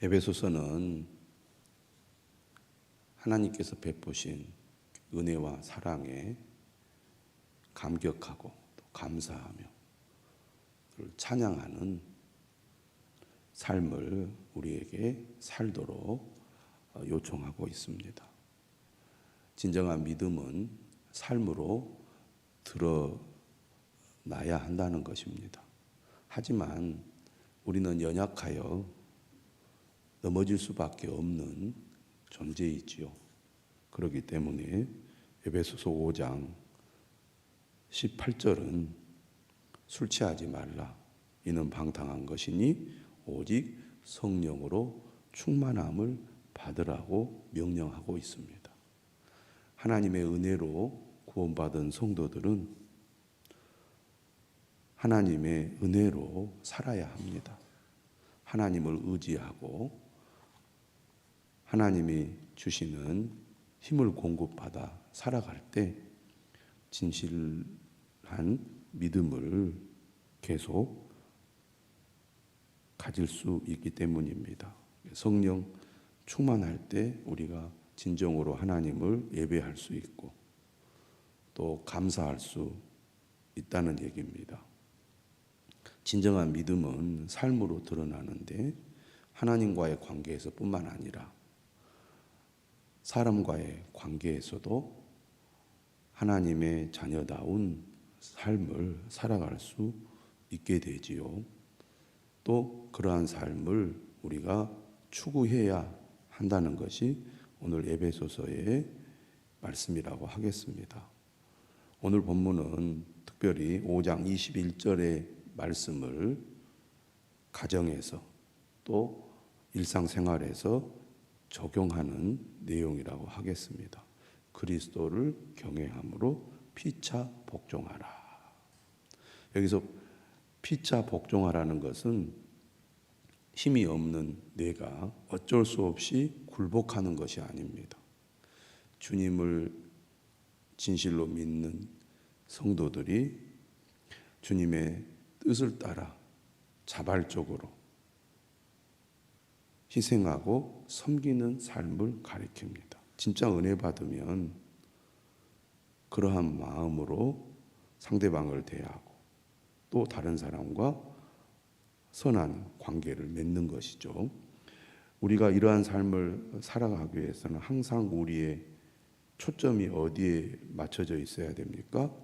에베소서는 하나님께서 베푸신 은혜와 사랑에 감격하고 또 감사하며 찬양하는 삶을 우리에게 살도록 요청하고 있습니다. 진정한 믿음은 삶으로 드러나야 한다는 것입니다. 하지만 우리는 연약하여 넘어질 수밖에 없는 존재이지요. 그렇기 때문에 에베소서 5장 18절은 술 취하지 말라. 이는 방탕한 것이니 오직 성령으로 충만함을 받으라고 명령하고 있습니다. 하나님의 은혜로 구원받은 성도들은 하나님의 은혜로 살아야 합니다. 하나님을 의지하고 하나님이 주시는 힘을 공급받아 살아갈 때 진실한 믿음을 계속 가질 수 있기 때문입니다. 성령 충만할 때 우리가 진정으로 하나님을 예배할 수 있고 또 감사할 수 있다는 얘기입니다. 진정한 믿음은 삶으로 드러나는데 하나님과의 관계에서 뿐만 아니라 사람과의 관계에서도 하나님의 자녀다운 삶을 살아갈 수 있게 되지요. 또 그러한 삶을 우리가 추구해야 한다는 것이 오늘 에베소서의 말씀이라고 하겠습니다. 오늘 본문은 특별히 5장 21절의 말씀을 가정에서 또 일상생활에서 적용하는 내용이라고 하겠습니다. 그리스도를 경외함으로 피차 복종하라. 여기서 피차 복종하라는 것은 힘이 없는 내가 어쩔 수 없이 굴복하는 것이 아닙니다. 주님을 진실로 믿는 성도들이 주님의 뜻을 따라 자발적으로 희생하고 섬기는 삶을 가리킵니다. 진짜 은혜 받으면 그러한 마음으로 상대방을 대하고 또 다른 사람과 선한 관계를 맺는 것이죠. 우리가 이러한 삶을 살아가기 위해서는 항상 우리의 초점이 어디에 맞춰져 있어야 됩니까?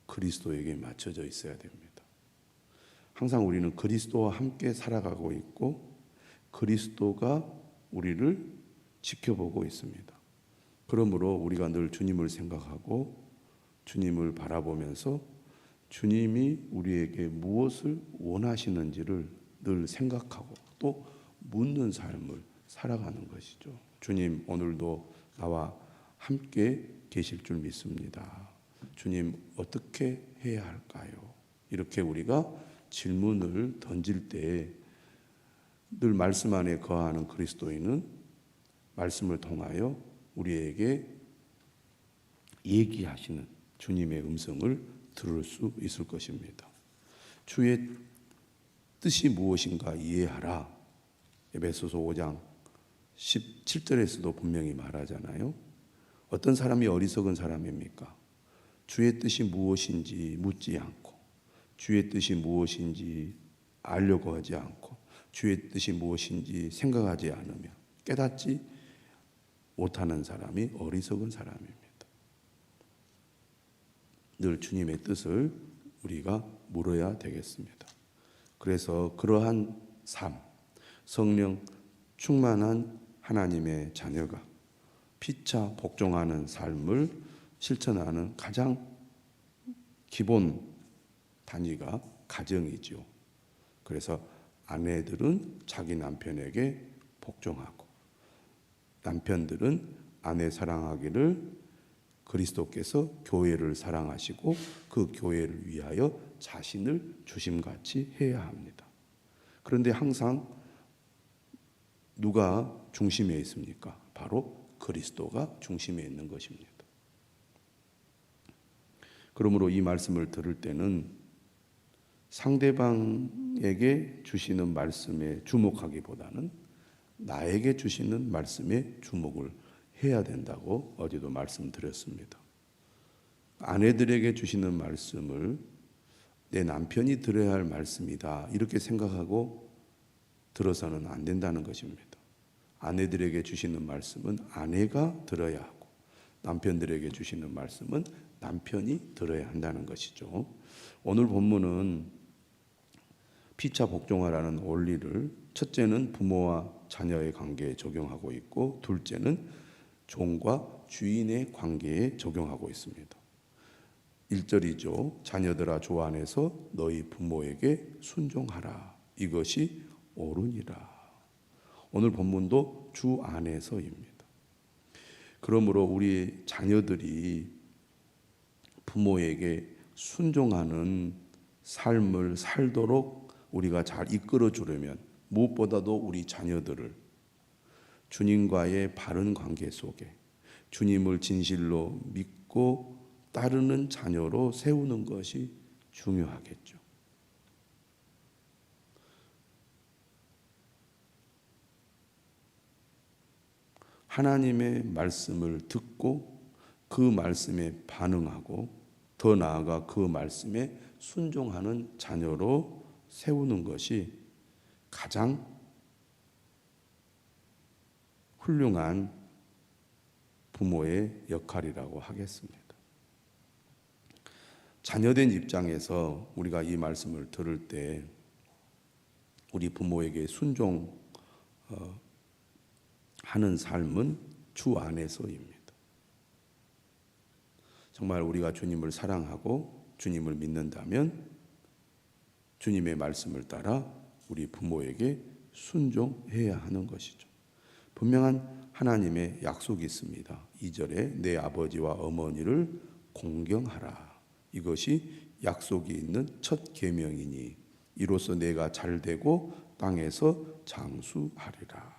그리스도에게 맞춰져 있어야 됩니다. 항상 우리는 그리스도와 함께 살아가고 있고 그리스도가 우리를 지켜보고 있습니다. 그러므로 우리가 늘 주님을 생각하고 주님을 바라보면서 주님이 우리에게 무엇을 원하시는지를 늘 생각하고 또 묻는 삶을 살아가는 것이죠. 주님, 오늘도 나와 함께 계실 줄 믿습니다. 주님, 어떻게 해야 할까요? 이렇게 우리가 질문을 던질 때 늘 말씀 안에 거하는 그리스도인은 말씀을 통하여 우리에게 얘기하시는 주님의 음성을 들을 수 있을 것입니다. 주의 뜻이 무엇인가 이해하라. 에베소서 5장 17절에서도 분명히 말하잖아요. 어떤 사람이 어리석은 사람입니까? 주의 뜻이 무엇인지 묻지 않고 주의 뜻이 무엇인지 알려고 하지 않고 주의 뜻이 무엇인지 생각하지 않으며 깨닫지 못하는 사람이 어리석은 사람입니다. 늘 주님의 뜻을 우리가 물어야 되겠습니다. 그래서 그러한 삶, 성령 충만한 하나님의 자녀가 피차 복종하는 삶을 실천하는 가장 기본 단위가 가정이죠. 그래서 아내들은 자기 남편에게 복종하고 남편들은 아내 사랑하기를 그리스도께서 교회를 사랑하시고 그 교회를 위하여 자신을 주심같이 해야 합니다. 그런데 항상 누가 중심에 있습니까? 바로 그리스도가 중심에 있는 것입니다. 그러므로 이 말씀을 들을 때는 상대방에게 주시는 말씀에 주목하기보다는 나에게 주시는 말씀에 주목을 해야 된다고 어제도 말씀드렸습니다. 아내들에게 주시는 말씀을 내 남편이 들어야 할 말씀이다 이렇게 생각하고 들어서는 안 된다는 것입니다. 아내들에게 주시는 말씀은 아내가 들어야 하고 남편들에게 주시는 말씀은 남편이 들어야 한다는 것이죠. 오늘 본문은 피차 복종하라는 원리를 첫째는 부모와 자녀의 관계에 적용하고 있고 둘째는 종과 주인의 관계에 적용하고 있습니다. 1절이죠. 자녀들아 주 안에서 너희 부모에게 순종하라. 이것이 옳으니라. 오늘 본문도 주 안에서입니다. 그러므로 우리 자녀들이 부모에게 순종하는 삶을 살도록 우리가 잘 이끌어 주려면 무엇보다도 우리 자녀들을 주님과의 바른 관계 속에 주님을 진실로 믿고 따르는 자녀로 세우는 것이 중요하겠죠. 하나님의 말씀을 듣고 그 말씀에 반응하고 더 나아가 그 말씀에 순종하는 자녀로 세우는 것이 가장 훌륭한 부모의 역할이라고 하겠습니다. 자녀된 입장에서 우리가 이 말씀을 들을 때 우리 부모에게 순종하는 삶은 주 안에서입니다. 정말 우리가 주님을 사랑하고 주님을 믿는다면 주님의 말씀을 따라 우리 부모에게 순종해야 하는 것이죠. 분명한 하나님의 약속이 있습니다. 2절에 내 아버지와 어머니를 공경하라. 이것이 약속이 있는 첫 계명이니 이로써 내가 잘되고 땅에서 장수하리라.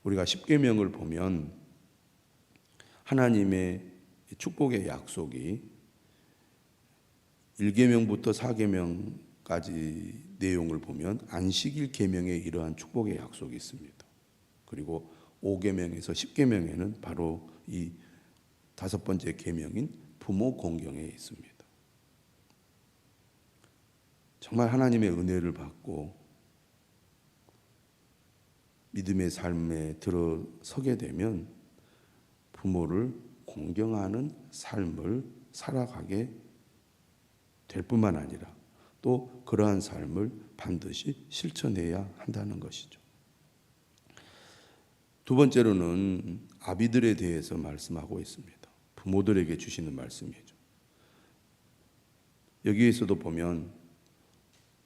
우리가 10계명을 보면 하나님의 축복의 약속이 1계명부터 4계명까지 내용을 보면 안식일 계명에 이러한 축복의 약속이 있습니다. 그리고 5계명에서 10계명에는 바로 이 5번째 계명인 부모 공경에 있습니다. 정말 하나님의 은혜를 받고 믿음의 삶에 들어서게 되면 부모를 공경하는 삶을 살아가게 될 뿐만 아니라 또 그러한 삶을 반드시 실천해야 한다는 것이죠. 두 번째로는 아비들에 대해서 말씀하고 있습니다. 부모들에게 주시는 말씀이죠. 여기에서도 보면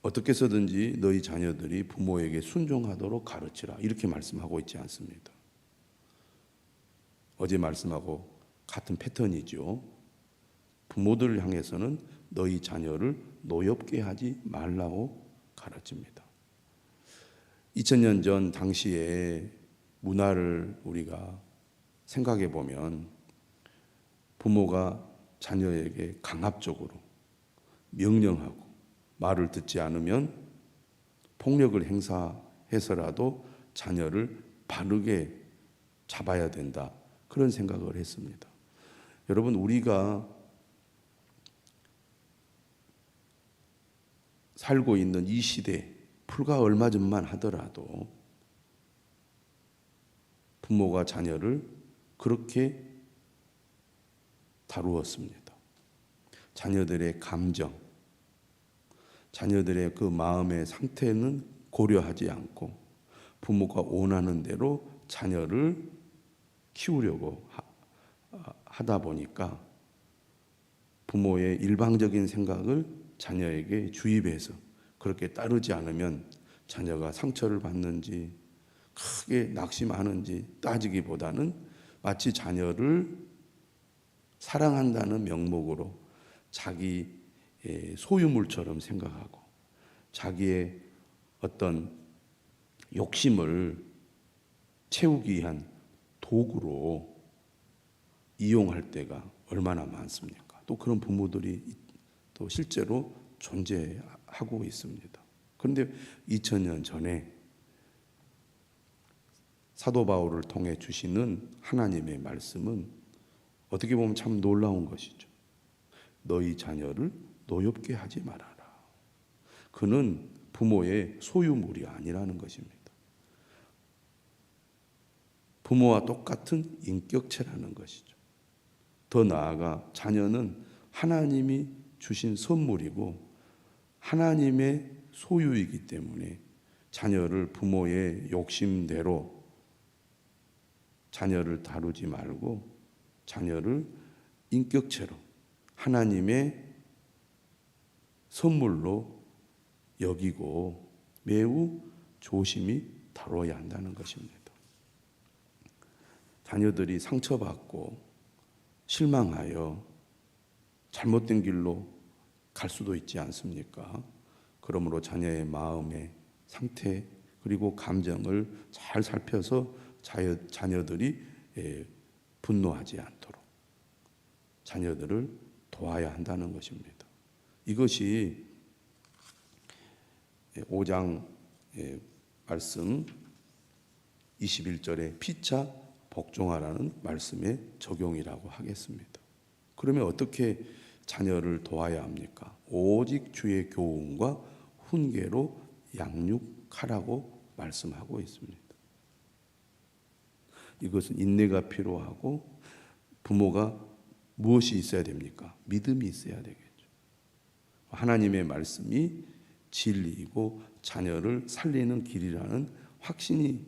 어떻게 해서든지 너희 자녀들이 부모에게 순종하도록 가르치라 이렇게 말씀하고 있지 않습니다. 어제 말씀하고 같은 패턴이죠. 부모들을 향해서는 너희 자녀를 노엽게 하지 말라고 가르칩니다. 2000년 전 당시에 문화를 우리가 생각해 보면 부모가 자녀에게 강압적으로 명령하고 말을 듣지 않으면 폭력을 행사해서라도 자녀를 바르게 잡아야 된다. 그런 생각을 했습니다. 여러분, 우리가 살고 있는 이 시대, 불과 얼마 전만 하더라도 부모가 자녀를 그렇게 다루었습니다. 자녀들의 감정, 자녀들의 그 마음의 상태는 고려하지 않고 부모가 원하는 대로 자녀를 키우려고 하다 보니까 부모의 일방적인 생각을 자녀에게 주입해서 그렇게 따르지 않으면 자녀가 상처를 받는지 크게 낙심하는지 따지기보다는 마치 자녀를 사랑한다는 명목으로 자기 소유물처럼 생각하고 자기의 어떤 욕심을 채우기 위한 도구로 이용할 때가 얼마나 많습니까? 또 그런 부모들이 또 실제로 존재하고 있습니다. 그런데 2000년 전에 사도 바울을 통해 주시는 하나님의 말씀은 어떻게 보면 참 놀라운 것이죠. 너희 자녀를 노엽게 하지 말아라. 그는 부모의 소유물이 아니라는 것입니다. 부모와 똑같은 인격체라는 것이죠. 더 나아가 자녀는 하나님이 주신 선물이고 하나님의 소유이기 때문에 자녀를 부모의 욕심대로 자녀를 다루지 말고 자녀를 인격체로 하나님의 선물로 여기고 매우 조심히 다뤄야 한다는 것입니다. 자녀들이 상처받고 실망하여 잘못된 길로 갈 수도 있지 않습니까? 그러므로 자녀의 마음의 상태 그리고 감정을 잘 살펴서 자녀들이 분노하지 않도록 자녀들을 도와야 한다는 것입니다. 이것이 5장 말씀 21절에 피차 복종하라는 말씀의 적용이라고 하겠습니다. 그러면 어떻게 자녀를 도와야 합니까? 오직 주의 교훈과 훈계로 양육하라고 말씀하고 있습니다. 이것은 인내가 필요하고 부모가 무엇이 있어야 됩니까? 믿음이 있어야 되겠죠. 하나님의 말씀이 진리이고 자녀를 살리는 길이라는 확신이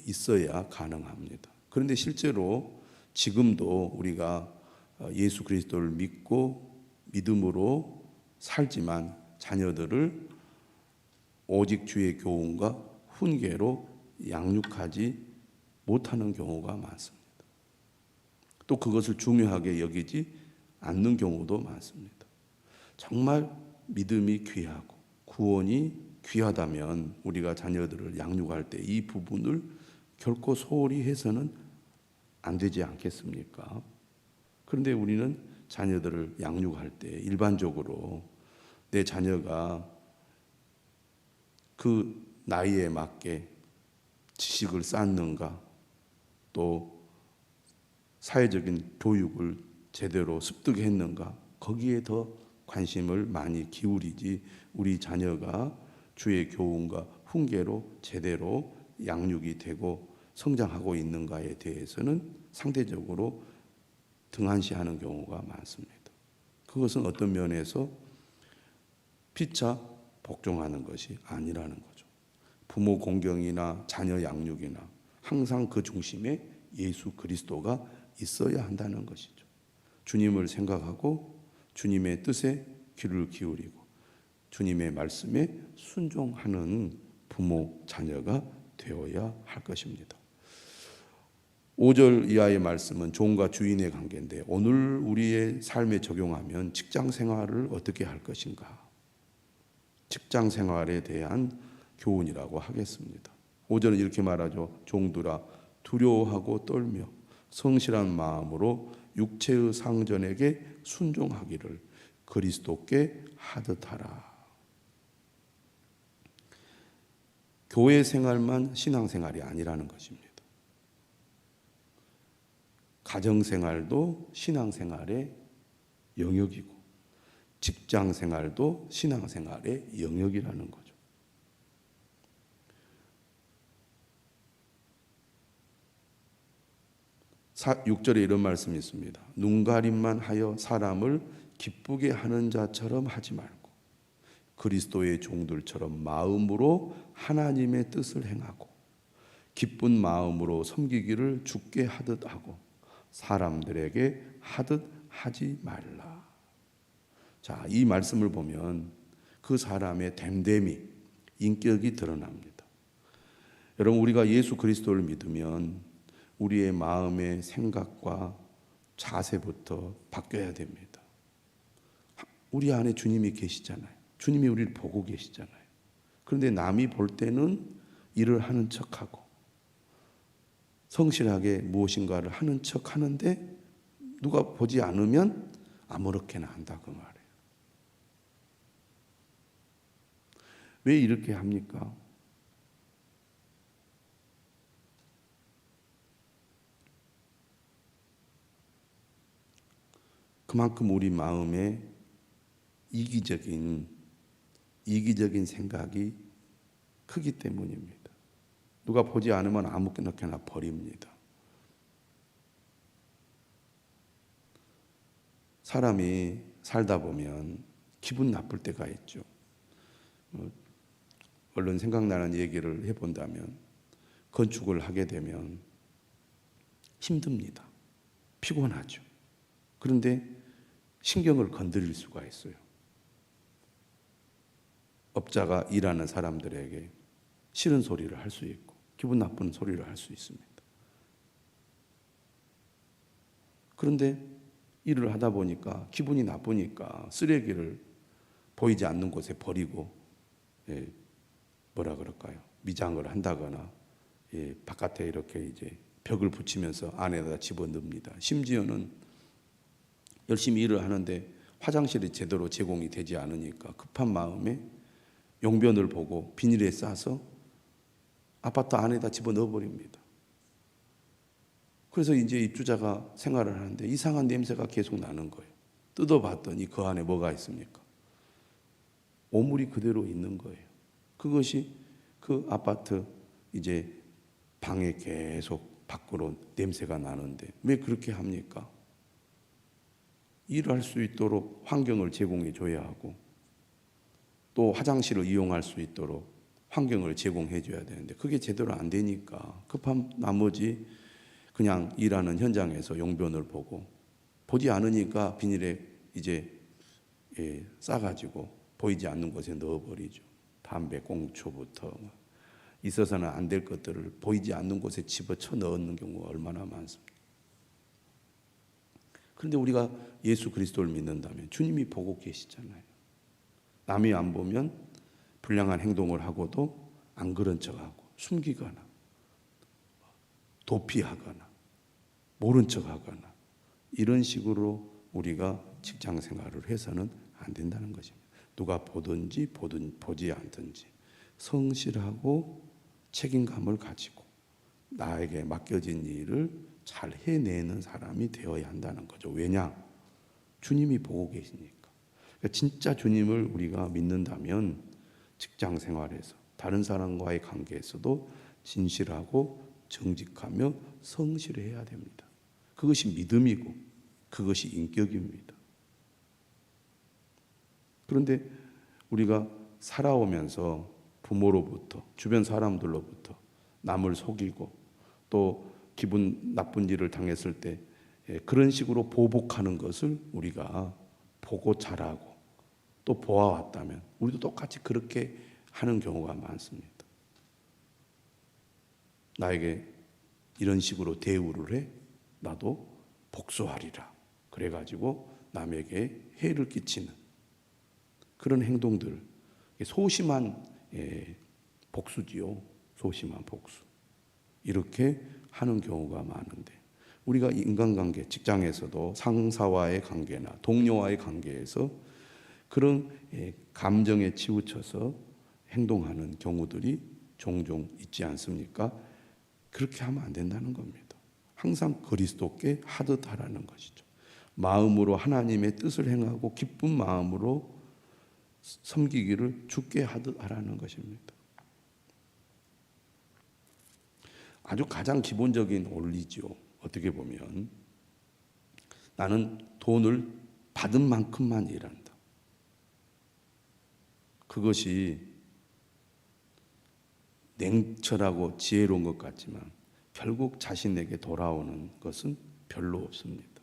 있어야 가능합니다. 그런데 실제로 지금도 우리가 예수 그리스도를 믿고 믿음으로 살지만 자녀들을 오직 주의 교훈과 훈계로 양육하지 못하는 경우가 많습니다. 또 그것을 중요하게 여기지 않는 경우도 많습니다. 정말 믿음이 귀하고 구원이 귀하다면 우리가 자녀들을 양육할 때 이 부분을 결코 소홀히 해서는 안 되지 않겠습니까? 그런데 우리는 자녀들을 양육할 때 일반적으로 내 자녀가 그 나이에 맞게 지식을 쌓는가, 또 사회적인 교육을 제대로 습득했는가, 거기에 더 관심을 많이 기울이지 우리 자녀가 주의 교훈과 훈계로 제대로 양육이 되고 성장하고 있는가에 대해서는 상대적으로 등한시하는 경우가 많습니다. 그것은 어떤 면에서 피차 복종하는 것이 아니라는 거죠. 부모 공경이나 자녀 양육이나 항상 그 중심에 예수 그리스도가 있어야 한다는 것이죠. 주님을 생각하고 주님의 뜻에 귀를 기울이고 주님의 말씀에 순종하는 부모, 자녀가 되어야 할 것입니다. 5절 이하의 말씀은 종과 주인의 관계인데 오늘 우리의 삶에 적용하면 직장 생활을 어떻게 할 것인가? 직장 생활에 대한 교훈이라고 하겠습니다. 5절은 이렇게 말하죠. 종들아 두려워하고 떨며 성실한 마음으로 육체의 상전에게 순종하기를 그리스도께 하듯 하라. 교회 생활만 신앙생활이 아니라는 것입니다. 가정생활도 신앙생활의 영역이고 직장생활도 신앙생활의 영역이라는 거죠. 6절에 이런 말씀이 있습니다. 눈가림만 하여 사람을 기쁘게 하는 자처럼 하지 말고 그리스도의 종들처럼 마음으로 하나님의 뜻을 행하고 기쁜 마음으로 섬기기를 주께 하듯 하고 사람들에게 하듯 하지 말라. 자, 이 말씀을 보면 그 사람의 됨됨이, 인격이 드러납니다. 여러분, 우리가 예수 그리스도를 믿으면 우리의 마음의 생각과 자세부터 바뀌어야 됩니다. 우리 안에 주님이 계시잖아요. 주님이 우리를 보고 계시잖아요. 그런데 남이 볼 때는 일을 하는 척하고 성실하게 무엇인가를 하는 척 하는데 누가 보지 않으면 아무렇게나 한다 그 말이에요. 왜 이렇게 합니까? 그만큼 우리 마음에 이기적인 생각이 크기 때문입니다. 누가 보지 않으면 아무렇게나 버립니다. 사람이 살다 보면 기분 나쁠 때가 있죠. 얼른 생각나는 얘기를 해본다면 건축을 하게 되면 힘듭니다. 피곤하죠. 그런데 신경을 건드릴 수가 있어요. 업자가 일하는 사람들에게 싫은 소리를 할 수 있고 기분 나쁜 소리를 할 수 있습니다. 그런데 일을 하다 보니까 기분이 나쁘니까 쓰레기를 보이지 않는 곳에 버리고 뭐라 그럴까요? 미장을 한다거나 바깥에 이렇게 이제 벽을 붙이면서 안에다 집어넣습니다. 심지어는 열심히 일을 하는데 화장실이 제대로 제공이 되지 않으니까 급한 마음에 용변을 보고 비닐에 싸서 아파트 안에다 집어넣어 버립니다. 그래서 이제 입주자가 생활을 하는데 이상한 냄새가 계속 나는 거예요. 뜯어봤더니 그 안에 뭐가 있습니까? 오물이 그대로 있는 거예요. 그것이 그 아파트 이제 방에 계속 밖으로 냄새가 나는데 왜 그렇게 합니까? 일할 수 있도록 환경을 제공해 줘야 하고 또 화장실을 이용할 수 있도록 환경을 제공해 줘야 되는데 그게 제대로 안 되니까 급한 나머지 그냥 일하는 현장에서 용변을 보고 보지 않으니까 비닐에 이제 싸가지고 보이지 않는 곳에 넣어버리죠. 담배 꽁초부터 있어서는 안 될 것들을 보이지 않는 곳에 집어쳐 넣는 경우가 얼마나 많습니다. 그런데 우리가 예수 그리스도를 믿는다면 주님이 보고 계시잖아요. 남이 안 보면 불량한 행동을 하고도 안 그런 척하고 숨기거나 도피하거나 모른 척하거나 이런 식으로 우리가 직장 생활을 해서는 안 된다는 것입니다. 누가 보든지 보지 않든지 성실하고 책임감을 가지고 나에게 맡겨진 일을 잘 해내는 사람이 되어야 한다는 거죠. 왜냐? 주님이 보고 계시니까. 그러니까 진짜 주님을 우리가 믿는다면 직장 생활에서 다른 사람과의 관계에서도 진실하고 정직하며 성실해야 됩니다. 그것이 믿음이고 그것이 인격입니다. 그런데 우리가 살아오면서 부모로부터 주변 사람들로부터 남을 속이고 또 기분 나쁜 일을 당했을 때 그런 식으로 보복하는 것을 우리가 보고 자라고 또 보아왔다면 우리도 똑같이 그렇게 하는 경우가 많습니다. 나에게 이런 식으로 대우를 해 나도 복수하리라. 그래가지고 남에게 해를 끼치는 그런 행동들, 소심한 복수지요. 소심한 복수. 이렇게 하는 경우가 많은데 우리가 인간관계, 직장에서도 상사와의 관계나 동료와의 관계에서 그런 감정에 치우쳐서 행동하는 경우들이 종종 있지 않습니까? 그렇게 하면 안 된다는 겁니다. 항상 그리스도께 하듯 하라는 것이죠. 마음으로 하나님의 뜻을 행하고 기쁜 마음으로 섬기기를 주께 하듯 하라는 것입니다. 아주 가장 기본적인 원리죠. 어떻게 보면 나는 돈을 받은 만큼만 일한다. 그것이 냉철하고 지혜로운 것 같지만 결국 자신에게 돌아오는 것은 별로 없습니다.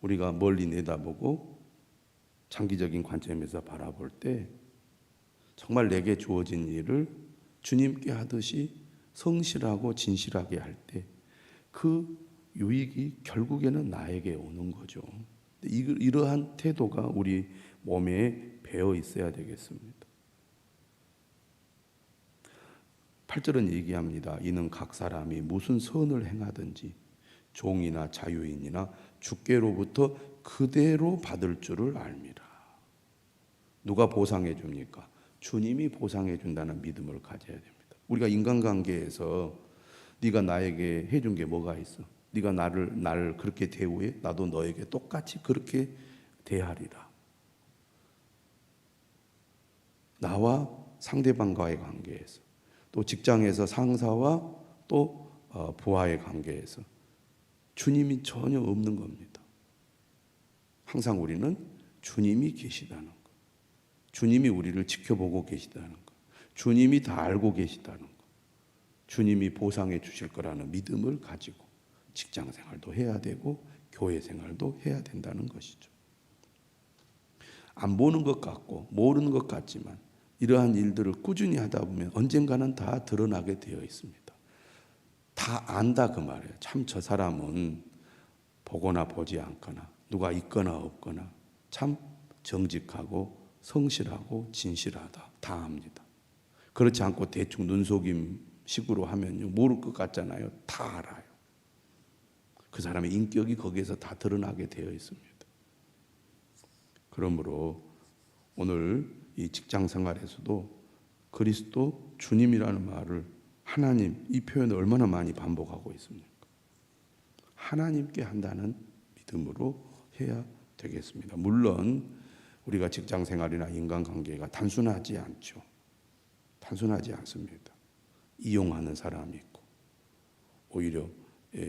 우리가 멀리 내다보고 장기적인 관점에서 바라볼 때 정말 내게 주어진 일을 주님께 하듯이 성실하고 진실하게 할 때 그 유익이 결국에는 나에게 오는 거죠. 이러한 태도가 우리 몸에 배어 있어야 되겠습니다. 8절은 얘기합니다. 이는 각 사람이 무슨 선을 행하든지 종이나 자유인이나 주께로부터 그대로 받을 줄을 알미라. 누가 보상해 줍니까? 주님이 보상해 준다는 믿음을 가져야 됩니다. 우리가 인간관계에서 네가 나에게 해준 게 뭐가 있어? 네가 나를 그렇게 대우해, 나도 너에게 똑같이 그렇게 대하리라. 나와 상대방과의 관계에서, 또 직장에서 상사와 또 부하의 관계에서 주님이 전혀 없는 겁니다. 항상 우리는 주님이 계시다는 것, 주님이 우리를 지켜보고 계시다는 것, 주님이 다 알고 계시다는 것, 주님이 보상해 주실 거라는 믿음을 가지고 직장 생활도 해야 되고 교회 생활도 해야 된다는 것이죠. 안 보는 것 같고 모르는 것 같지만 이러한 일들을 꾸준히 하다 보면 언젠가는 다 드러나게 되어 있습니다. 다 안다 그 말이에요. 참 저 사람은 보거나 보지 않거나 누가 있거나 없거나 참 정직하고 성실하고 진실하다. 다 압니다. 그렇지 않고 대충 눈속임 식으로 하면요, 모를 것 같잖아요. 다 알아요. 그 사람의 인격이 거기에서 다 드러나게 되어 있습니다. 그러므로 오늘 이 직장 생활에서도 그리스도 주님이라는 말을, 하나님, 이 표현을 얼마나 많이 반복하고 있습니까? 하나님께 한다는 믿음으로 해야 되겠습니다. 물론 우리가 직장 생활이나 인간관계가 단순하지 않죠. 단순하지 않습니다. 이용하는 사람이 있고 오히려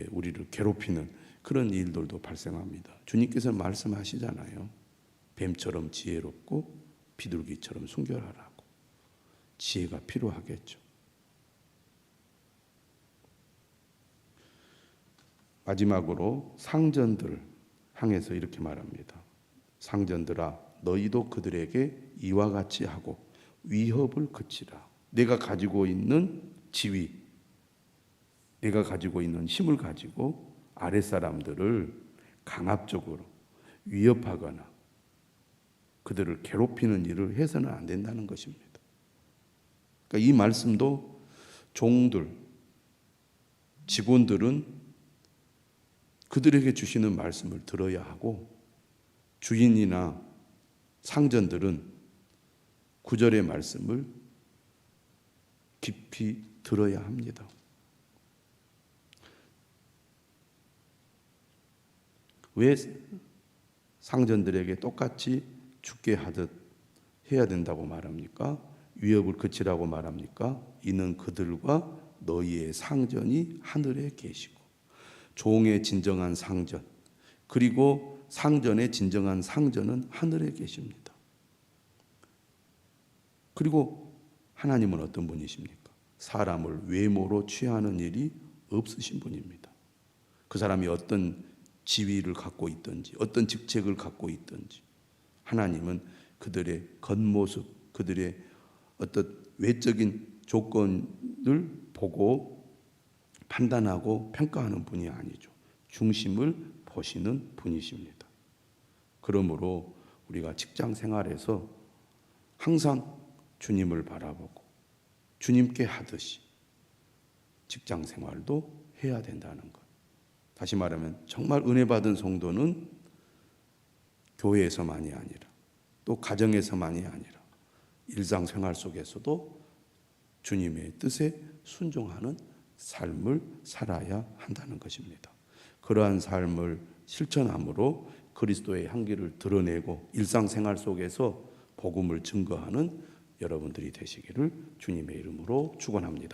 우리를 괴롭히는 그런 일들도 발생합니다. 주님께서 말씀하시잖아요. 뱀처럼 지혜롭고 비둘기처럼 순결하라고. 지혜가 필요하겠죠. 마지막으로 상전들을 향해서 이렇게 말합니다. 상전들아, 너희도 그들에게 이와 같이 하고 위협을 그치라. 내가 가지고 있는 지위, 내가 가지고 있는 힘을 가지고 아랫사람들을 강압적으로 위협하거나 그들을 괴롭히는 일을 해서는 안 된다는 것입니다. 그러니까 이 말씀도 종들, 직원들은 그들에게 주시는 말씀을 들어야 하고, 주인이나 상전들은 구절의 말씀을 깊이 들어야 합니다. 왜 상전들에게 똑같이 죽게 하듯 해야 된다고 말합니까? 위협을 그치라고 말합니까? 이는 그들과 너희의 상전이 하늘에 계시고, 종의 진정한 상전, 그리고 상전의 진정한 상전은 하늘에 계십니다. 그리고 하나님은 어떤 분이십니까? 사람을 외모로 취하는 일이 없으신 분입니다. 그 사람이 어떤 지위를 갖고 있든지 어떤 직책을 갖고 있든지 하나님은 그들의 겉모습, 그들의 어떤 외적인 조건을 보고 판단하고 평가하는 분이 아니죠. 중심을 보시는 분이십니다. 그러므로 우리가 직장 생활에서 항상 주님을 바라보고 주님께 하듯이 직장 생활도 해야 된다는 것. 다시 말하면 정말 은혜 받은 성도는 교회에서만이 아니라 또 가정에서만이 아니라 일상생활 속에서도 주님의 뜻에 순종하는 삶을 살아야 한다는 것입니다. 그러한 삶을 실천함으로 그리스도의 향기를 드러내고 일상생활 속에서 복음을 증거하는 여러분들이 되시기를 주님의 이름으로 축원합니다.